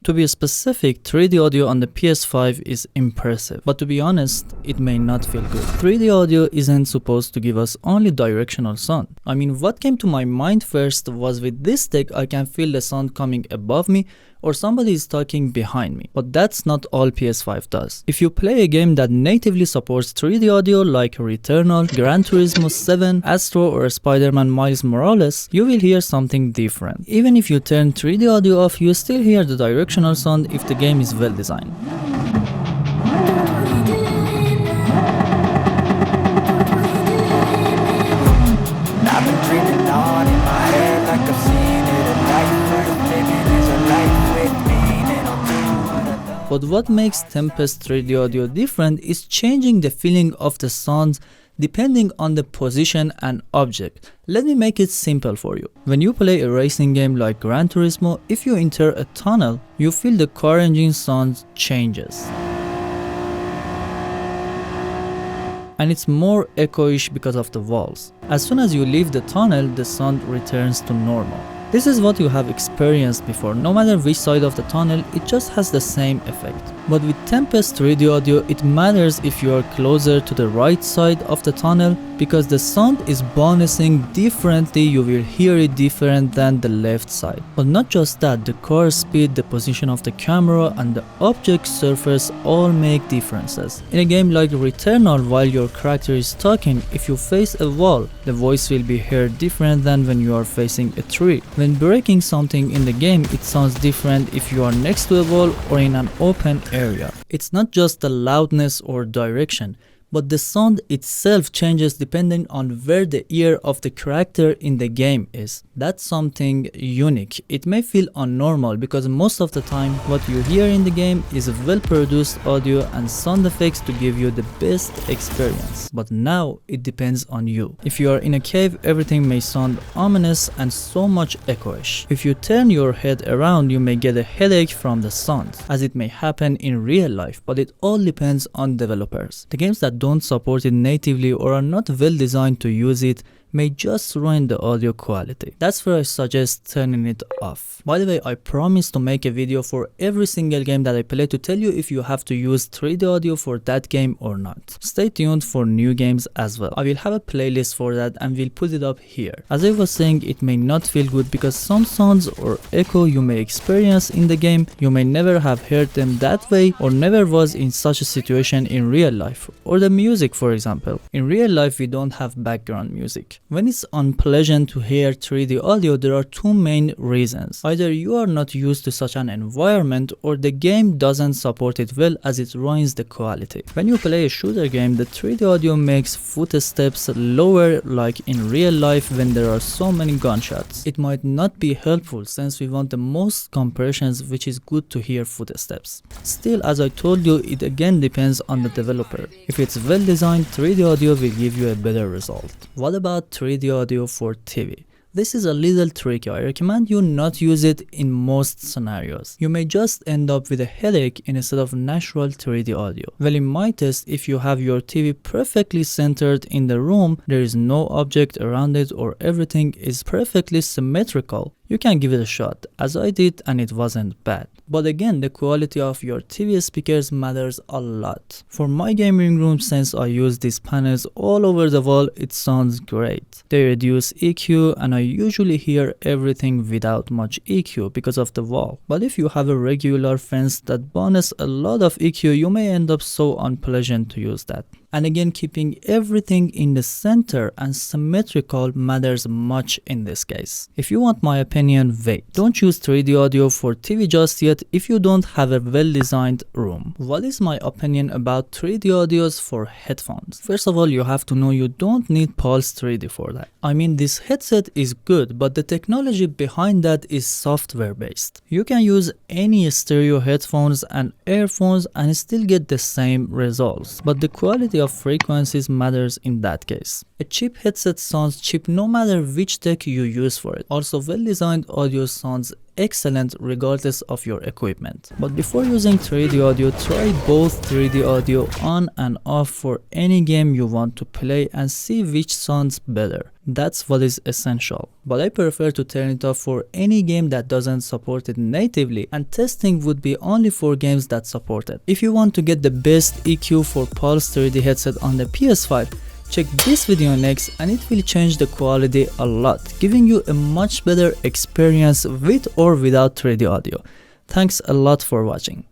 To be specific, 3D audio on the PS5 is impressive, but to be honest, it may not feel good. 3D audio isn't supposed to give us only directional sound. I mean, what came to my mind first was with this tech I can feel the sound coming above me or somebody is talking behind me. But that's not all PS5 does. If you play a game that natively supports 3D audio like Returnal, Gran Turismo 7, Astro or Spider-Man Miles Morales, you will hear something different. Even if you turn 3D audio off, you still hear the directional sound if the game is well designed. I've been dreaming on in my head like I've seen it. A life worth living is a life with meaning. I'll do what I love. But what makes Tempest 3D audio different is changing the feeling of the sounds depending on the position and object. Let me make it simple for you. When you play a racing game like Gran Turismo, if you enter a tunnel, you feel the car engine sound changes. And it's more echoish because of the walls. As soon as you leave the tunnel, the sound returns to normal. This is what you have experienced before. No matter which side of the tunnel, it just has the same effect. But with Tempest 3D audio, it matters if you are closer to the right side of the tunnel because the sound is bonusing differently. You will hear it different than the left side. But not just that, the car speed, the position of the camera and the object surface all make differences. In a game like Returnal, while your character is talking, if you face a wall, the voice will be heard different than when you are facing a tree. When breaking something in the game, it sounds different if you are next to a wall or in an open area. It's not just the loudness or direction, but the sound itself changes depending on where the ear of the character in the game is. That's something unique. It may feel unnormal because most of the time what you hear in the game is well-produced audio and sound effects to give you the best experience. But now it depends on you. If you are in a cave, everything may sound ominous and so much echoish. If you turn your head around, you may get a headache from the sound, as it may happen in real life, but it all depends on developers. The games that don't support it natively or are not well designed to use it may just ruin the audio quality. That's where I suggest turning it off. By the way, I promise to make a video for every single game that I play to tell you if you have to use 3D audio for that game or not. Stay tuned for new games as well. I will have a playlist for that and will put it up here. As I was saying, it may not feel good because some sounds or echo you may experience in the game, you may never have heard them that way or never was in such a situation in real life. Or the music, for example. In real life, we don't have background music. When it's unpleasant to hear 3D audio, there are two main reasons. Either you are not used to such an environment or the game doesn't support it well as it ruins the quality. When you play a shooter game, the 3D audio makes footsteps lower like in real life when there are so many gunshots. It might not be helpful since we want the most compressions, which is good to hear footsteps. Still, as I told you, it again depends on the developer. If it's well designed, 3D audio will give you a better result. What about 3D audio for TV? This is a little tricky. I recommend you not use it in most scenarios. You may just end up with a headache instead of natural 3D audio. Well, in my test, if you have your TV perfectly centered in the room, there is no object around it or everything is perfectly symmetrical, you can give it a shot, as I did, and it wasn't bad. But again, the quality of your TV speakers matters a lot. For my gaming room, since I use these panels all over the wall, it sounds great. They reduce EQ and I usually hear everything without much EQ because of the wall. But if you have a regular fence that bonus a lot of EQ, you may end up so unpleasant to use that. And again, keeping everything in the center and symmetrical matters much in this case. If you want my opinion, wait. Don't use 3D audio for TV just yet if you don't have a well-designed room. What is my opinion about 3D audios for headphones? First of all, you have to know you don't need Pulse 3D for that. I mean, this headset is good, but the technology behind that is software based. You can use any stereo headphones and earphones and still get the same results, but the quality of frequencies matters in that case. A cheap headset sounds cheap no matter which tech you use for it. Also, well-designed audio sounds excellent regardless of your equipment. But before using 3D audio, try both 3D audio on and off for any game you want to play and see which sounds better. That's what is essential. But I prefer to turn it off for any game that doesn't support it natively, and testing would be only for games that support it. If you want to get the best EQ for Pulse 3D headset on the PS5, check this video next and it will change the quality a lot, giving you a much better experience with or without 3D audio. Thanks a lot for watching.